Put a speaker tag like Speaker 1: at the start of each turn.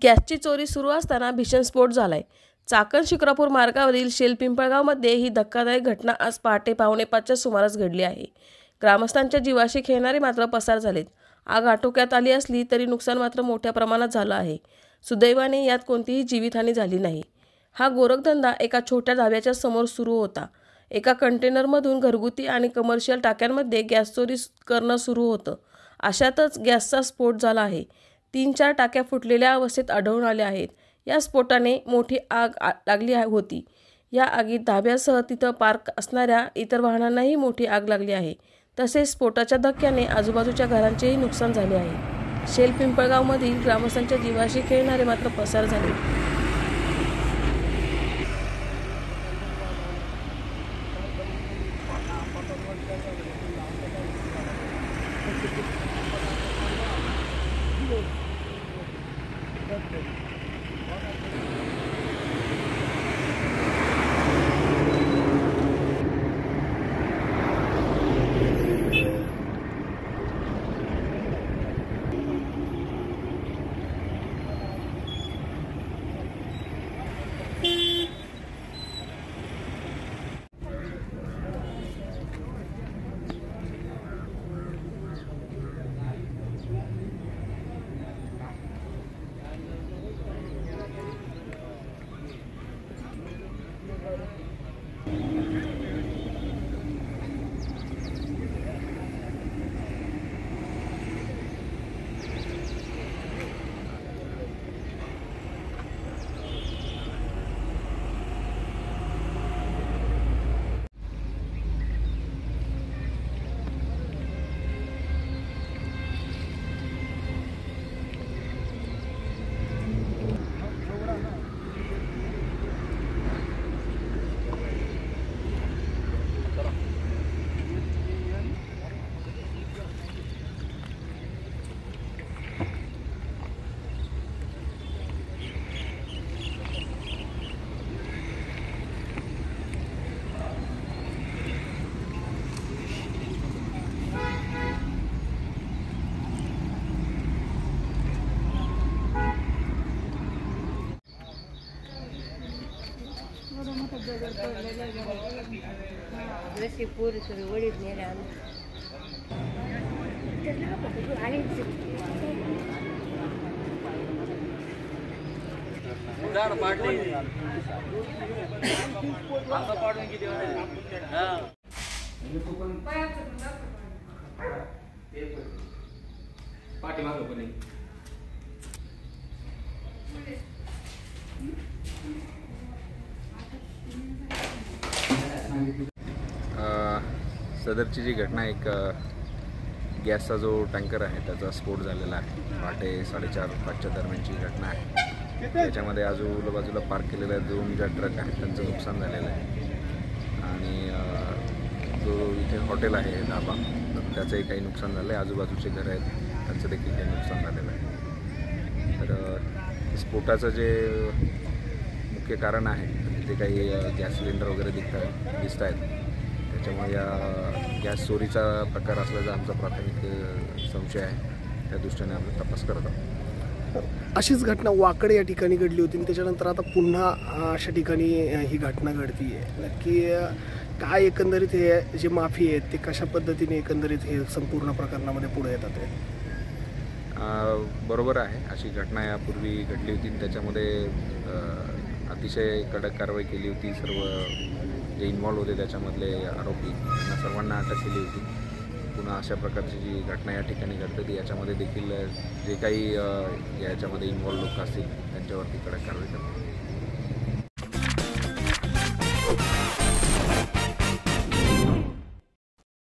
Speaker 1: गॅसची चोरी सुरू असताना भीषण स्फोट झालाय। चाकण शिक्रापूर मार्गावरील शेलपिंपळगावमध्ये ही धक्कादायक घटना आज पहाटे 4:45च्या सुमारास घडली आहे। ग्रामस्थांच्या जीवाशी खेळणारे मात्र पसार झालेत। आग आटोक्यात आली असली तरी नुकसान मात्र मोठ्या प्रमाणात झालं आहे। सुदैवाने यात कोणतीही जीवितहानी झाली नाही। हा गोरखधंदा एका छोट्या ढाब्याच्या समोर सुरू होता। एका कंटेनरमधून घरगुती आणि कमर्शियल टाक्यांमध्ये गॅस चोरी करणं सुरू होतं। अशातच गॅसचा स्फोट झाला आहे। 3-4 टाक्या फुटलेल्या अवस्थेत आढळून आल्या आहेत। या स्फोटाने मोठी आग लागली होती। या आगीत धाब्यासह तिथं पार्क असणाऱ्या इतर वाहनांनाही मोठी आग लागली आहे। तसेच स्फोटाच्या धक्क्याने आजूबाजूच्या घरांचेही नुकसान झाले आहे। शेलपिंपळगावमधील ग्रामस्थांच्या जीवाशी खेळणारे मात्र पसार झाले।
Speaker 2: जशी पोरी सगळी वडीत नेल्या
Speaker 3: सदरची जी घटना एक गॅसचा जो टँकर आहे त्याचा स्फोट झालेला आहे। पहाटे 4:30-5च्या दरम्यानची घटना आहे। त्याच्यामध्ये आजूबाजूला पार्क केलेल्या 2 ज्या ट्रक आहेत त्यांचं नुकसान झालेलं आहे आणि जो इथे हॉटेल आहे धाबा तर त्याचंही काही नुकसान झालं आहे। आजूबाजूचे घर आहेत त्यांचं देखील काही नुकसान झालेलं आहे। तर स्फोटाचं जे मुख्य कारण आहे तिथे काही गॅस सिलेंडर वगैरे दिसत आहेत। त्याच्यामुळे या गॅस चोरीचा प्रकार असल्याचा आमचा प्राथमिक संशय आहे। त्या दृष्टीने आम्ही तपास करत आहोत।
Speaker 4: अशीच घटना वाकड या ठिकाणी घडली होती आणि त्याच्यानंतर आता पुन्हा अशा ठिकाणी ही घटना घडती आहे। नक्की काय एकंदरीत हे जे माफी आहेत ते कशा पद्धतीने एकंदरीत हे संपूर्ण प्रकरणामध्ये पुढे येतात आहे?
Speaker 3: बरोबर आहे, अशी घटना यापूर्वी घडली होती। त्याच्यामध्ये अतिशय कडक कारवाई केली होती। सर्व जे इन्व्हॉल्व होते त्याच्यामधले आरोपी यांना सर्वांना अटक केली होती। पुन्हा अशा प्रकारची जी घटना या ठिकाणी घडते याच्यामध्ये देखील जे काही याच्यामध्ये इन्व्हॉल्व लोक असतील त्यांच्यावरती कडक कारवाई करतात।